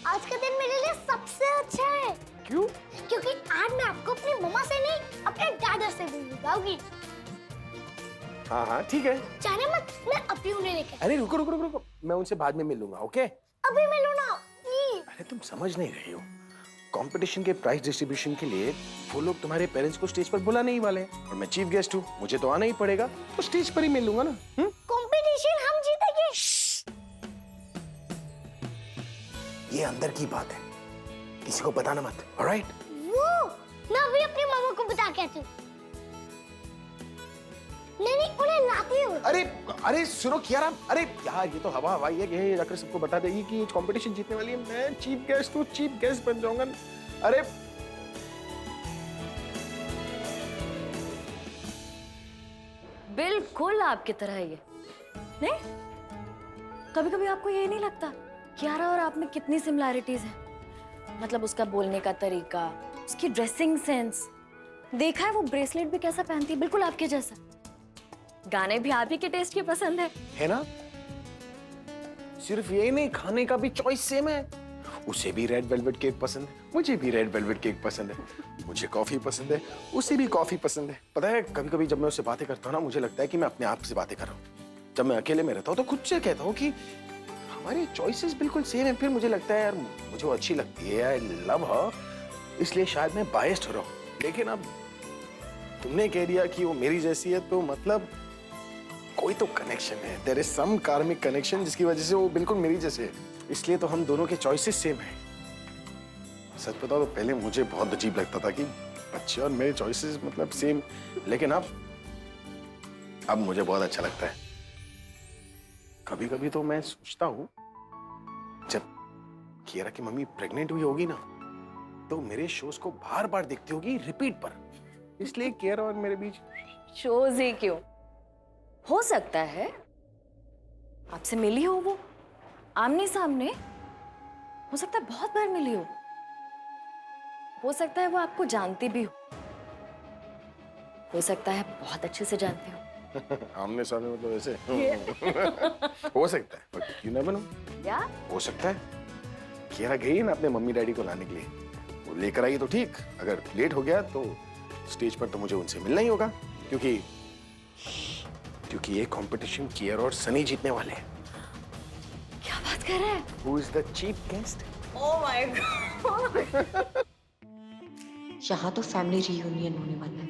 आज का दिन मेरे लिए सबसे अच्छा है। क्यों? क्योंकि आज मैं आपको अपनी मम्मा से नहीं, अपने दादा से मिलूंगी। हाँ हाँ ठीक है। जाने मत, मैं अभी उन्हें लेकर। अरे रुको रुको रुको रुको, मैं उनसे बाद में मिलूंगा, ओके? अभी मिलो ना प्लीज। अरे तुम समझ नहीं रही हो, कंपटीशन के प्राइस डिस्ट्रीब्यूशन के लिए वो लोग तुम्हारे पेरेंट्स को स्टेज पर बुलाने ही वाले हैं और मैं चीफ गेस्ट हूँ, मुझे तो आना ही पड़ेगा, तो स्टेज पर ही मिल लूंगा ना। कंपटीशन हम जीतेंगे। ये अंदर की बात है, किसी को बताना मत, ऑलराइट? वो मैं अभी अपनी मम्मा को बता के आती हूँ। नहीं उन्हें लाती हूँ। अरे अरे सुनो कियारा, अरे यार ये तो हवा हवाई है, ये जाकर सबको बता देगी कि कंपटीशन जीतने वाली है, मैं चीफ गेस्ट हूँ, चीफ गेस्ट बन जाऊंगा। अरे बिल्कुल आपकी तरह ये नहीं। कभी कभी आपको ये नहीं लगता कियारा और आप में कितनी सिमिलैरिटीज हैं? मतलब उसका बोलने का तरीका, उसकी ड्रेसिंग सेंस, देखा है वो ब्रेसलेट भी कैसा पहनती है, बिल्कुल आपके जैसा। गाने भी आप ही के टेस्ट के पसंद है ना? सिर्फ ये नहीं, खाने का भी चॉइस सेम है। उसे भी रेड वेलवेट केक पसंद है, मुझे भी रेड वेलवेट केक पसंद है, मुझे कॉफी पसंद है, उसे भी कॉफी पसंद है। पता है कभी कभी जब मैं उससे बातें करता हूँ ना, मुझे लगता है कि मैं अपने आप से बातें कर रहा हूँ। जब मैं अकेले में रहता हूँ तो खुद से कहता हूँ कि हमारी चॉइसेस बिल्कुल सेम है। फिर मुझे लगता है यार मुझे वो अच्छी लगती है, आई लव हर, इसलिए शायद मैं बायस्ड हो रहा हूँ। लेकिन अब तुमने कह दिया कि वो मेरी जैसी है, तो मतलब कोई तो कनेक्शन है, there is some karmic connection जिसकी वजह से वो बिल्कुल मेरी जैसे है। इसलिए तो हम दोनों के चॉइसेस सेम हैं। सच बताओ तो पहले मुझे बहुत अजीब लगता था कि बच्चे और मेरे चॉइसेस मतलब सेम, लेकिन अब मुझे बहुत अच्छा लगता है। कभी कभी तो मैं सोचता हूँ जब कियारा की मम्मी प्रेग्नेंट हुई होगी ना, तो मेरे शोज को बार बार देखती होगी रिपीट पर, इसलिए कियारा और मेरे बीच शोज ही क्यों, हो सकता है आपसे मिली हो वो आमने सामने, हो सकता है बहुत बार मिली हो सकता है वो आपको जानती भी हो सकता है बहुत अच्छे से जानती हो। आमने सामने मतलब ऐसे हो सकता है, बट यू नेवर नो। या हो सकता है कियारा गई है ना अपने मम्मी डैडी को लाने के लिए, वो लेकर आई तो ठीक, अगर लेट हो गया तो स्टेज पर तो मुझे उनसे मिलना ही होगा, क्योंकि ये कंपटीशन कियारा और सनी जीतने वाले हैं। क्या बात कर रहे हैं? Who is the chief guest? Oh my God. यहाँ तो फैमिली रियूनियन होने वाला है,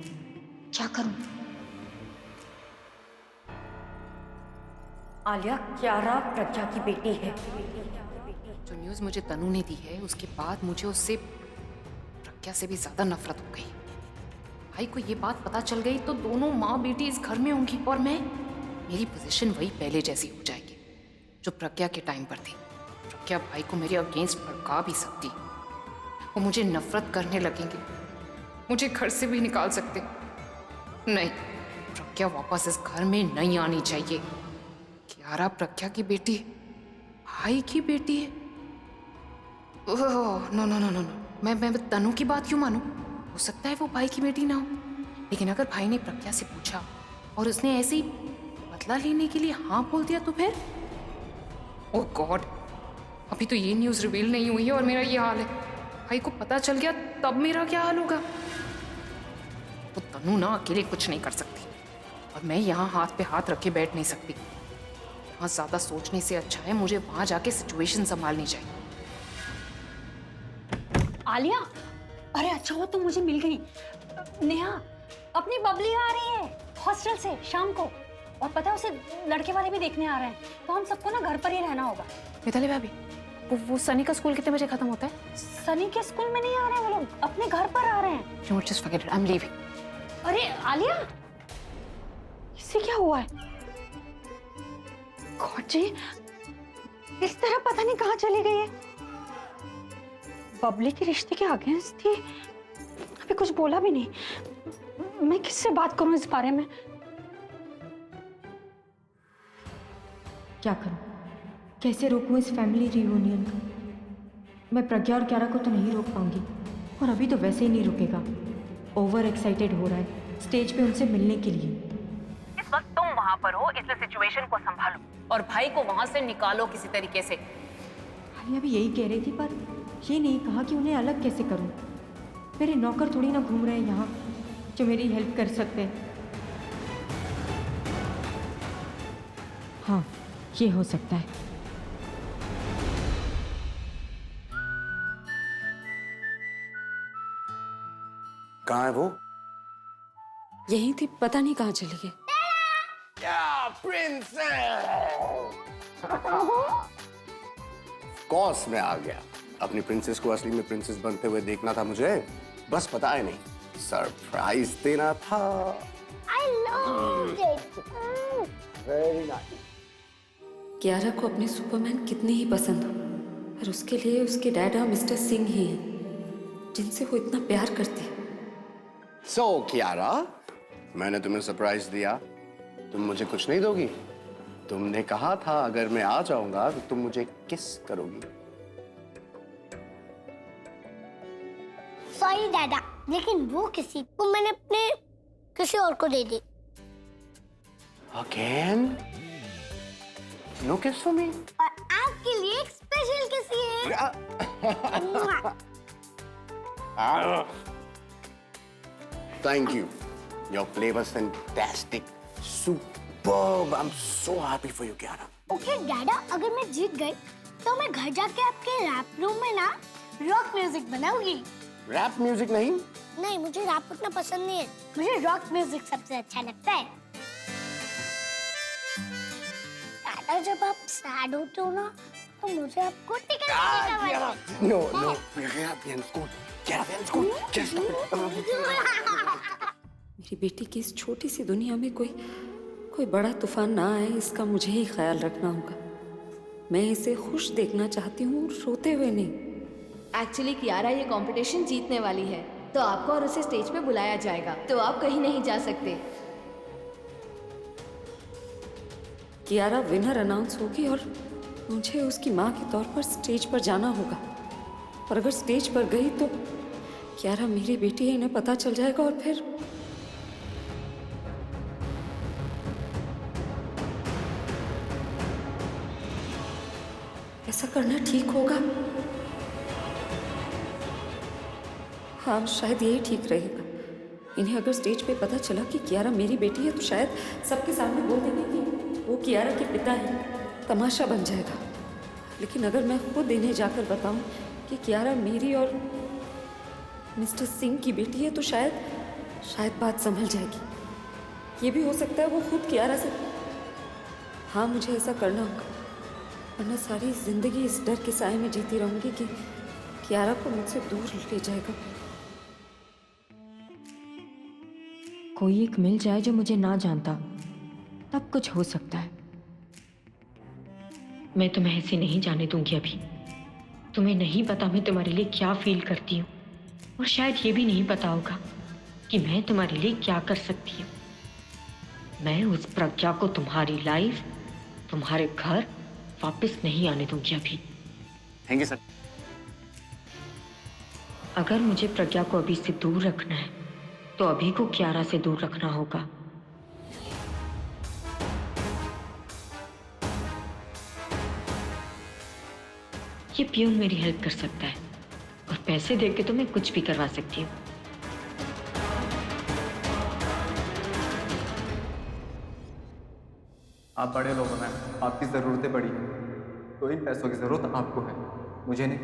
क्या करूं? आलिया कियारा प्रज्ञा की बेटी है। जो न्यूज़ मुझे तनु ने दी है उसके बाद मुझे उससे प्रज्ञा से भी ज्यादा नफरत हो गई। भाई को ये बात पता चल गई तो दोनों माँ बेटी इस घर में होंगी और मेरी पोजीशन वही पहले जैसी हो जाएगी जो प्रज्ञा के टाइम पर थी। प्रज्ञा भाई को मेरे अगेंस्ट भड़का भी सकती, वो मुझे नफरत करने लगेंगे, मुझे घर से भी निकाल सकते। नहीं, प्रज्ञा वापस इस घर में नहीं आनी चाहिए। कियारा प्रज्ञा की बेटी, भाई की बेटी है। Oh no no no no no, मैं तनु की बात क्यों मानूं? हो सकता है वो भाई की बेटी ना हो, लेकिन अगर भाई ने प्रज्ञा से पूछा और उसने ऐसे ही बदला लेने के लिए हाँ बोल दिया तो फिर? ओह गॉड, अभी तो ये न्यूज़ रिवील नहीं हुई है और मेरा ये हाल है। भाई को पता चल गया तब मेरा क्या हाल होगा? वो तनु ना अकेले कुछ नहीं कर सकती और मैं यहाँ हाथ पे हाथ रखे बैठ नहीं सकती। यहाँ ज्यादा सोचने से अच्छा है मुझे वहां जाके सिचुएशन संभालनी चाहिए। आलिया, अरे अच्छा हुआ तुम मुझे मिल गई। नेहा, अपनी बबली आ रही है हॉस्टल से शाम को, और पता है उसे लड़के वाले भी देखने आ रहे हैं, तो हम सबको ना घर पर ही रहना होगा। मिताली भाभी, वो सनी का स्कूल कितने बजे खत्म होता है? सनी के स्कूल में नहीं आ रहे हैं वो लोग, अपने घर पर आ रहे हैं। You just forget it, I'm leaving. अरे आलिया, इससे क्या हुआ है? गॉड जी, इस तरह पता नहीं कहाँ चली गई है। बबली के रिश्ते के अगेंस्ट थी, अभी कुछ बोला भी नहीं। मैं किससे बात करूं इस बारे में? क्या करूं? कैसे रोकूं इस फैमिली रियूनियन को? मैं प्रज्ञा और कियारा को तो नहीं रोक पाऊंगी, और अभी तो वैसे ही नहीं रुकेगा। ओवर एक्साइटेड हो रहा है स्टेज पे उनसे मिलने के लिए। इस वक्त तुम वहां पर हो, इसलिए सिचुएशन को संभालो और भाई को वहां से निकालो किसी तरीके से। प्रिया भी यही कह रही थी, पर ये नहीं कहा कि उन्हें अलग कैसे करूं। मेरे नौकर थोड़ी ना घूम रहे हैं यहाँ जो मेरी हेल्प कर सकते हैं। हाँ, ये हो सकता है। कहाँ है वो? यही थी, पता नहीं कहाँ चली गई। क्या प्रिंसेस? कॉस में आ गया। अपनी प्रिंसेस को असली में प्रिंसेस बनते हुए देखना था मुझे, बस पता है नहीं सरप्राइज देना था। I loved it. Very nice. Kiara को अपने सुपरमैन कितने ही पसंद हो, पर उसके लिए उसके डैडा मिस्टर सिंह ही हैं, जिनसे वो इतना प्यार करती है। सो कियारा, मैंने तुम्हें सरप्राइज दिया, तुम मुझे कुछ नहीं दोगी? तुमने कहा था अगर मैं आ जाऊंगा तो तुम मुझे किस करोगी। सॉरी दादा, लेकिन वो मैंने अपने किसी और को दे दी। अगेन? नो किस फॉर मी? और आपके लिए एक स्पेशल किसी है। Thank you. Your flavor's fantastic. Superb. I'm so happy for you, Kiara. Okay दादा, अगर मैं जीत गई तो मैं घर जाके आपके रैप रूम में ना रॉक म्यूजिक बनाऊंगी। रैप म्यूजिक नहीं? नहीं, मुझे रैप उतना पसंद नहीं है, मुझे रॉक म्यूजिक सबसे अच्छा लगता है। दादा, जब आप सैड होते हो ना तो मुझे आपको टिकट देना No, no. Just stop it. मेरी बेटी की इस छोटी सी दुनिया में कोई बड़ा तूफान ना आए, इसका मुझे ही ख्याल रखना होगा। मैं इसे खुश देखना चाहती हूँ, रोते हुए नहीं। एक्चुअली कियारा ये कंपटीशन जीतने वाली है, तो आपको और उसे स्टेज पे बुलाया जाएगा, तो आप कहीं नहीं जा सकते। कियारा विनर अनाउंस होगी और मुझे उसकी माँ के तौर पर स्टेज पर जाना होगा। और अगर स्टेज पर गई तो कियारा मेरी बेटी है, इन्हें पता चल जाएगा और फिर ऐसा करना ठीक होगा? हाँ, शायद यही ठीक रहेगा। इन्हें अगर स्टेज पे पता चला कि कियारा मेरी बेटी है तो शायद सबके सामने बोल देंगे कि वो कियारा के पिता है, तमाशा बन जाएगा। लेकिन अगर मैं खुद इन्हें जाकर बताऊं कि कियारा मेरी और मिस्टर सिंह की बेटी है तो शायद बात संभल जाएगी। ये भी हो सकता है वो खुद कियारा से। हाँ, मुझे ऐसा करना होगा, वरना सारी जिंदगी इस डर के साए में जीती रहूंगी कि कियारा को मुझसे दूर ले जाएगा। कोई एक मिल जाए जो मुझे ना जानता, तब कुछ हो सकता है। मैं तुम्हें ऐसे नहीं जाने दूंगी अभी। तुम्हें नहीं पता मैं तुम्हारे लिए क्या फील करती हूँ, और शायद ये भी नहीं पता होगा कि मैं तुम्हारे लिए क्या कर सकती हूँ। मैं उस प्रज्ञा को तुम्हारी लाइफ, तुम्हारे घर वापस नहीं आने दूंगी अभी। Thank you sir. अगर मुझे प्रज्ञा को अभी से दूर रखना है तो अभी को कियारा से दूर रखना होगा। ये पियून मेरी हेल्प कर सकता है, और पैसे देके तो मैं कुछ भी करवा सकती हूँ। आप बड़े लोग हैं, आपकी ज़रूरतें बड़ी हैं, तो इन पैसों की ज़रूरत आपको है, मुझे नहीं।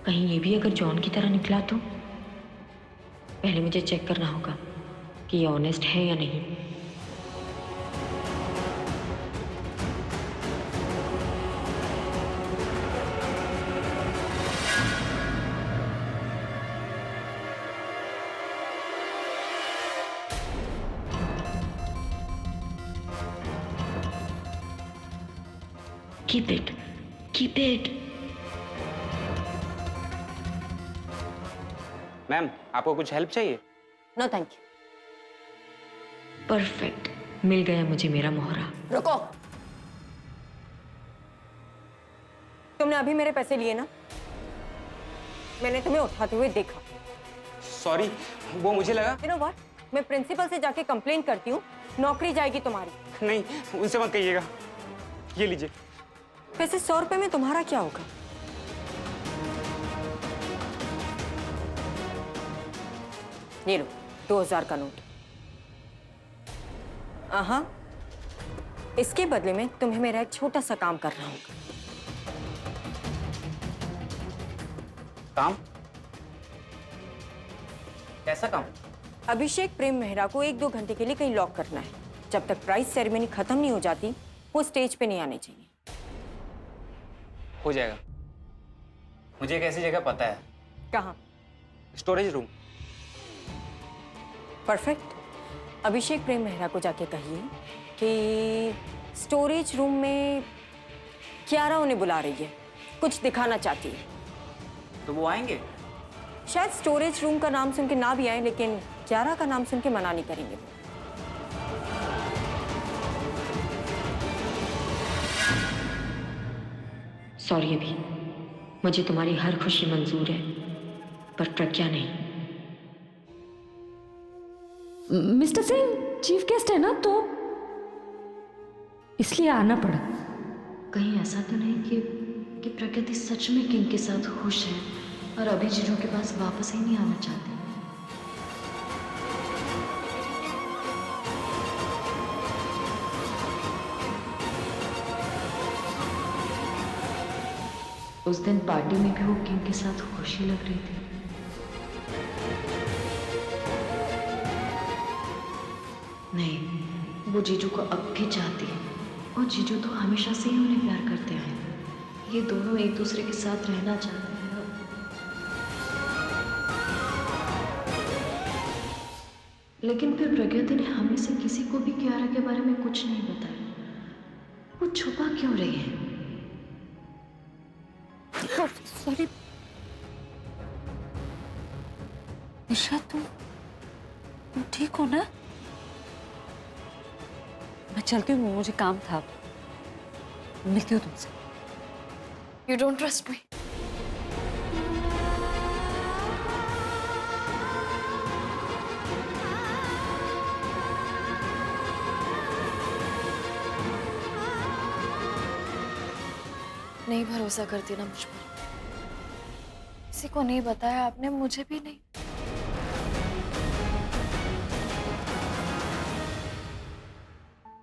कहीं ये भी अगर जॉन की तरह निकला तो पहले मुझे चेक करना होगा कि ये ऑनेस्ट है या नहीं। Keep it. Keep it. Ma'am, आपको कुछ हेल्प चाहिए? No thank you. परफेक्ट, मिल गया मुझे मेरा मोहरा। रुको, तुमने अभी मेरे पैसे लिए ना? मैंने तुम्हें उठाते हुए देखा। सॉरी, वो मुझे लगा। You know what? मैं प्रिंसिपल से जाके कंप्लेन करती हूँ, नौकरी जाएगी तुम्हारी। नहीं, उनसे मत कहिएगा। ये लीजिए। वैसे 100 रुपए में तुम्हारा क्या होगा? ये लो 2000 का नोट। हाँ, इसके बदले में तुम्हें मेरा एक छोटा सा काम करना होगा। काम? कैसा काम? अभिषेक प्रेम मेहरा को 1-2 घंटे के लिए कहीं लॉक करना है। जब तक प्राइज सेरेमनी खत्म नहीं हो जाती वो स्टेज पे नहीं आने चाहिए। हो जाएगा। मुझे एक ऐसी जगह पता है। कहाँ? Storage room. परफेक्ट। अभिषेक प्रेम मेहरा को जाके कहिए कि स्टोरेज रूम में कियारा उन्हें बुला रही है, कुछ दिखाना चाहती है। तो वो आएंगे? शायद स्टोरेज रूम का नाम सुन के ना भी आए, लेकिन कियारा का नाम सुन के मना नहीं करेंगे। सॉरी अभी, मुझे तुम्हारी हर खुशी मंजूर है, पर प्रज्ञा नहीं। मिस्टर सिंह चीफ गेस्ट है ना, तो इसलिए आना पड़ा। कहीं ऐसा तो नहीं कि प्रकृति सच में किंग के साथ खुश है और अभी जीजू के पास वापस ही नहीं आना चाहती। उस दिन पार्टी में भी वो किंग के साथ खुशी लग रही थी। नहीं, वो जीजू को अब भी चाहती है और जीजू तो हमेशा से ही उन्हें प्यार करते हैं। ये दोनों एक दूसरे के साथ रहना चाहते हैं। लेकिन फिर प्रगति ने हमें से किसी को भी कियारा के बारे में कुछ नहीं बताया। वो छुपा क्यों रही है? सॉरी निशा, तुम ठीक हो ना? मैं चलती हूँ, मुझे काम था, मिलती हूँ तुमसे। You don't trust me? नहीं भरोसा करती ना मुझ पर। किसी को नहीं बताया आपने, मुझे भी नहीं।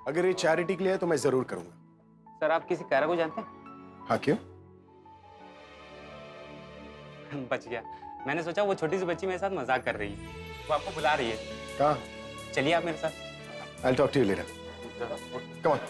अगर ये चैरिटी के लिए है तो मैं जरूर करूंगा। सर आप किसी कारा को जानते हैं? हाँ, क्यों? बच गया। मैंने सोचा वो छोटी सी बच्ची मेरे साथ मजाक कर रही है, वो आपको बुला रही है। कहाँ? चलिए आप मेरे साथ। I'll talk to you later. Come on.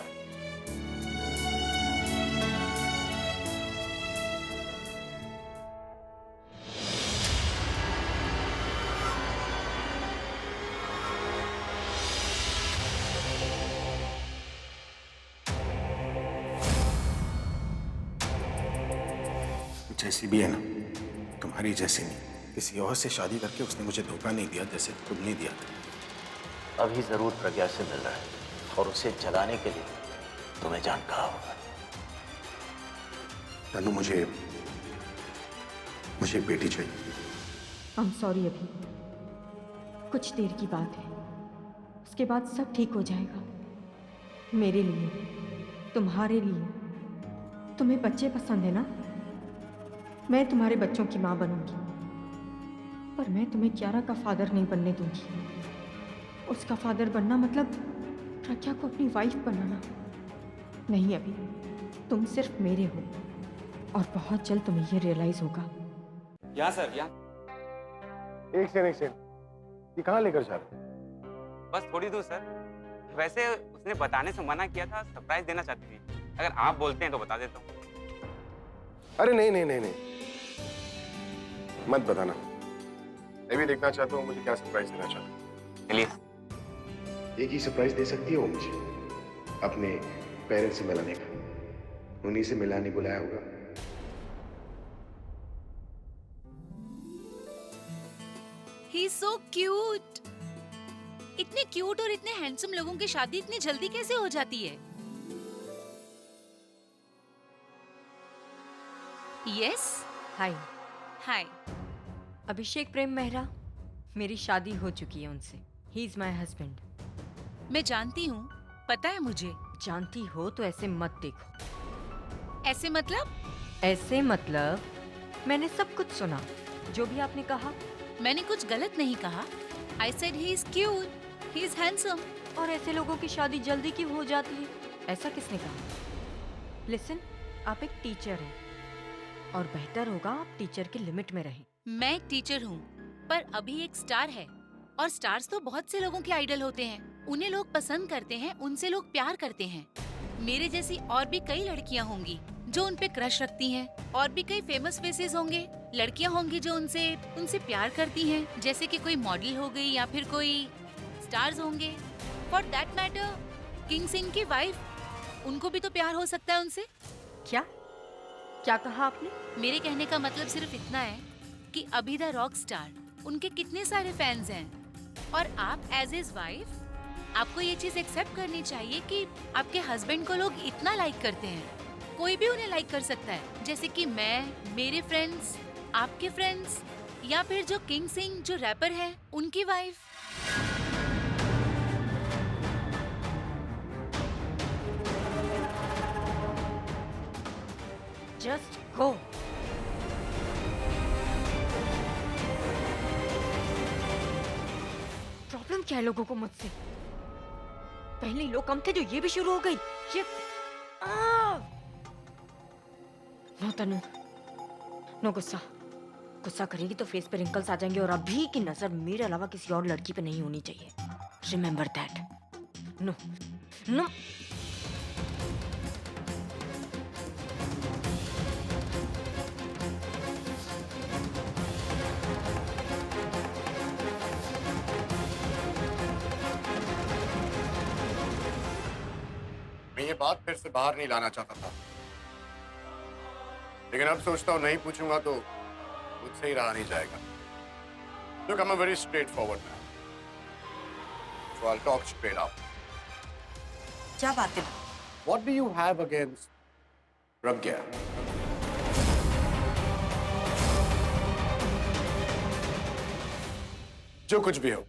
जैसी भी है ना, तुम्हारी जैसी नहीं। किसी और से शादी करके उसने मुझे धोखा नहीं दिया जैसे तुमने दिया था। अभी जरूर प्रज्ञा से मिल रहा है और उसे जगाने के लिए तुम्हें जान कहा होगा। तनु, मुझे एक बेटी चाहिए। I'm sorry अभी, कुछ देर की बात है, उसके बाद सब ठीक हो जाएगा। मेरे लिए, तुम्हारे लिए। तुम्हें बच्चे पसंद है ना? मैं तुम्हारे बच्चों की माँ बनूंगी, पर मैं तुम्हें कियारा का फादर नहीं बनने दूंगी। उसका फादर बनना मतलब प्रज्ञा को अपनी वाइफ बनाना। नहीं अभी, तुम सिर्फ मेरे हो और बहुत जल्द तुम्हें ये रियलाइज होगा। यहाँ सर, यहाँ। एक सेकंड, ये कहाँ लेकर जा रहे? बस थोड़ी दूर सर। वैसे उसने बताने से मना किया था, सरप्राइज देना चाहती थी। अगर आप बोलते हैं तो बता देता हूँ। अरे नहीं नहीं नहीं नहीं, मत बताना। मैं भी देखना चाहता हूँ मुझे क्या सरप्राइज देना चाहता हूँ। चलिए। एक ही सरप्राइज दे सकती है वो मुझे, अपने पेरेंट्स से मिलाने का। उन्हीं से मिलाने बुलाया होगा। He is so cute. इतने क्यूट और इतने हैंडसम लोगों की शादी इतनी जल्दी कैसे हो जाती है? Yes? हाय। हाय। अभिषेक प्रेम मेहरा, मेरी शादी हो चुकी है उनसे। He is my husband. मैं जानती हूँ, पता है मुझे। जानती हो तो ऐसे मत देखो। ऐसे मतलब? ऐसे मतलब मैंने सब कुछ सुना, जो भी आपने कहा। मैंने कुछ गलत नहीं कहा। I said he is cute. He is handsome. और ऐसे लोगों की शादी जल्दी क्यों हो जाती है? ऐसा किसने कहा? लिसन, आप एक टीचर हैं और बेहतर होगा आप टीचर की लिमिट में रहें। मैं एक टीचर हूँ, पर अभी एक स्टार है और स्टार्स तो बहुत से लोगों के आइडल होते हैं। उन्हें लोग पसंद करते हैं, उनसे लोग प्यार करते हैं। मेरे जैसी और भी कई लड़कियाँ होंगी जो उन पे क्रश रखती हैं, और भी कई फेमस फेसेस होंगे, लड़कियाँ होंगी जो उनसे प्यार करती हैं, जैसे कि कोई मॉडल हो गई या फिर कोई स्टार्स होंगे। For that matter king Singh की वाइफ, उनको भी तो प्यार हो सकता है उनसे। क्या क्या कहा आपने? मेरे कहने का मतलब सिर्फ इतना है कि अभी द रॉक स्टार, उनके कितने सारे फैंस हैं, और आप एज हिज वाइफ आपको ये चीज एक्सेप्ट करनी चाहिए कि आपके हस्बैंड को लोग इतना लाइक करते हैं। कोई भी उन्हें लाइक कर सकता है, जैसे कि मैं, मेरे फ्रेंड्स, आपके फ्रेंड्स, या फिर जो किंग सिंह जो रैपर है उनकी वाइफ। Just go. प्रॉब्लम क्या है लोगों को मुझसे? पहले लोग कम थे जो ये भी शुरू हो गई। ये नो तनु, नो गुस्सा। गुस्सा करेगी तो फेस पे रिंकल्स आ जाएंगे, और अभी की नजर मेरे अलावा किसी और लड़की पे नहीं होनी चाहिए। Remember that. No no. मैं ये बात फिर से बाहर नहीं लाना चाहता था, लेकिन अब सोचता हूँ नहीं पूछूंगा तो मुझसे ही रहा नहीं जाएगा। Look, I'm a very straightforward man, so I'll talk straight out. क्या बात है? What do you have against Pragya? जो कुछ भी हो,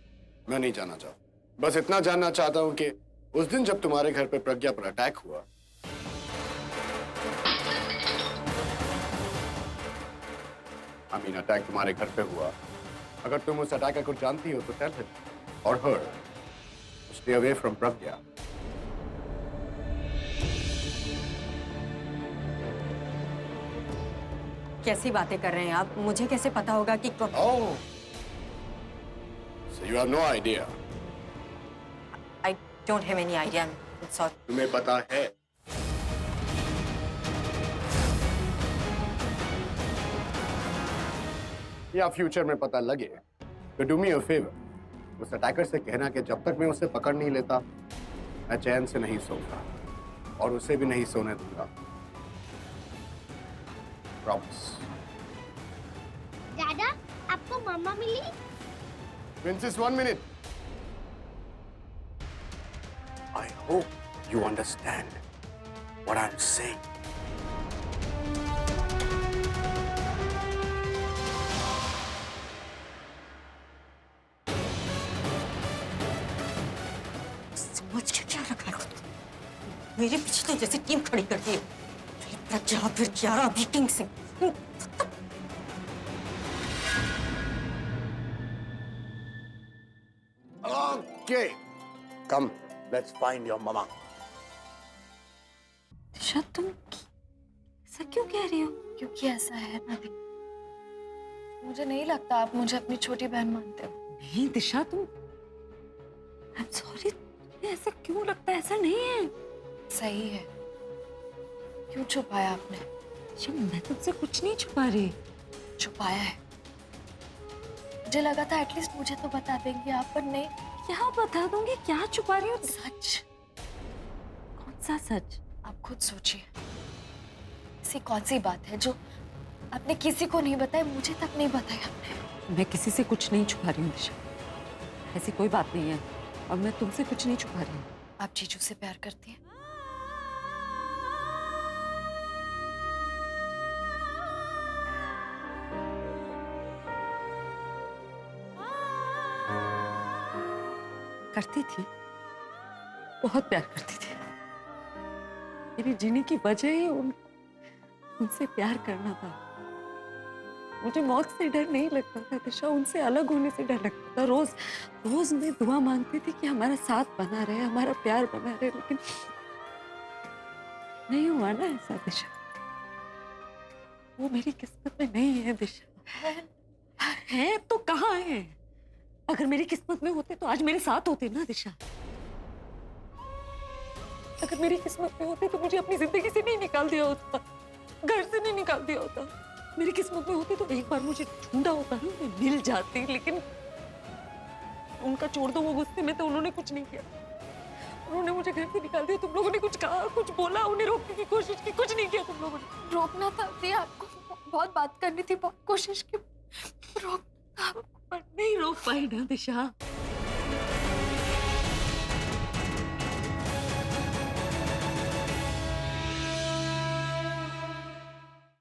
मैं नहीं जानना चाहता। बस इतना जानना चाहता हूँ कि उस दिन जब तुम्हारे घर पे प्रज्ञा पर अटैक हुआ, अटैक तुम्हारे घर पे हुआ, अगर तुम उस अटैकर को जानती हो तो टेल हिम और हर स्टे अवे फ्रॉम प्रज्ञा। कैसी बातें कर रहे हैं आप? मुझे कैसे पता होगा कि Oh, so you have no idea. I don't have any idea. I'm sorry. तुम्हें पता है? या फ्यूचर में पता लगे तो डू मी अ फेवर, उस अटैकर से कहना कि जब तक मैं उसे पकड़ नहीं लेता मैं चैन से नहीं सोऊंगा और उसे भी नहीं सोने दूंगा। प्रॉमिस। दादा, आपको मम्मा मिली? Princess, 1 minute. I hope you understand what I'm saying. समझ के क्या रखा है? मेरे पीछे तो जैसे टीम खड़ी करती है। प्रज्ञा, फिर क्यारा, अभी king Singh. Okay, come, let's find your mama. दिशा, तुम ऐसा क्यों कह रही हो? क्योंकि ऐसा है ना, मुझे नहीं लगता आप मुझे अपनी छोटी बहन मानते हो। नहीं दिशा, तुम I'm sorry, ऐसा क्यों लगता है? ऐसा नहीं है। सही है। क्यों छुपाया आपने? दिशा, मैं तुमसे कुछ नहीं छुपा रही। छुपाया है। मुझे लगा था एटलीस्ट मुझे तो बता देंगे आप, पर नहीं। क्या बता दूंगी? क्या छुपा रही हो? सच। कौन सा सच? आप खुद सोचिए, ऐसी कौन सी बात है जो आपने किसी को नहीं बताया, मुझे तक नहीं बताया आपने? मैं किसी से कुछ नहीं छुपा रही हूँ दिशा, ऐसी कोई बात नहीं है, और मैं तुमसे कुछ नहीं छुपा रही हूँ। आप जीजू से प्यार करती हैं? करती थी, बहुत प्यार करती थी। मेरी जीने की वजह ही उनसे प्यार करना था। मुझे मौत से डर नहीं लगता था दिशा, उनसे अलग होने से डर लगता था। रोज रोज मैं दुआ मांगती थी कि हमारा साथ बना रहे, हमारा प्यार बना रहे, लेकिन नहीं हुआ ना ऐसा दिशा। वो मेरी किस्मत में नहीं है दिशा। है तो कहाँ है? अगर मेरी किस्मत में होते तो आज मेरे साथ होते ना दिशा। अगर मेरी किस्मत में होते तो मुझे अपनी जिंदगी से नहीं निकाल दिया होता, घर से नहीं निकाल दिया होता। मेरी किस्मत में होते तो एक बार मुझे ढूंढा होता ना, मैं मिल जाती। लेकिन उनका छोड़ दो, वो गुस्से में तो उन्होंने कुछ नहीं किया। उन्होंने मुझे घर से निकाल दिया। तुम लोगों ने कुछ कहा, कुछ बोला, उन्हें रोकने की कोशिश की, कुछ नहीं किया तुम लोगों ने। रोकना था दिया आपको, बहुत बात करनी थी, बहुत कोशिश की, रोक पर नहीं रोक पाई ना दिशा।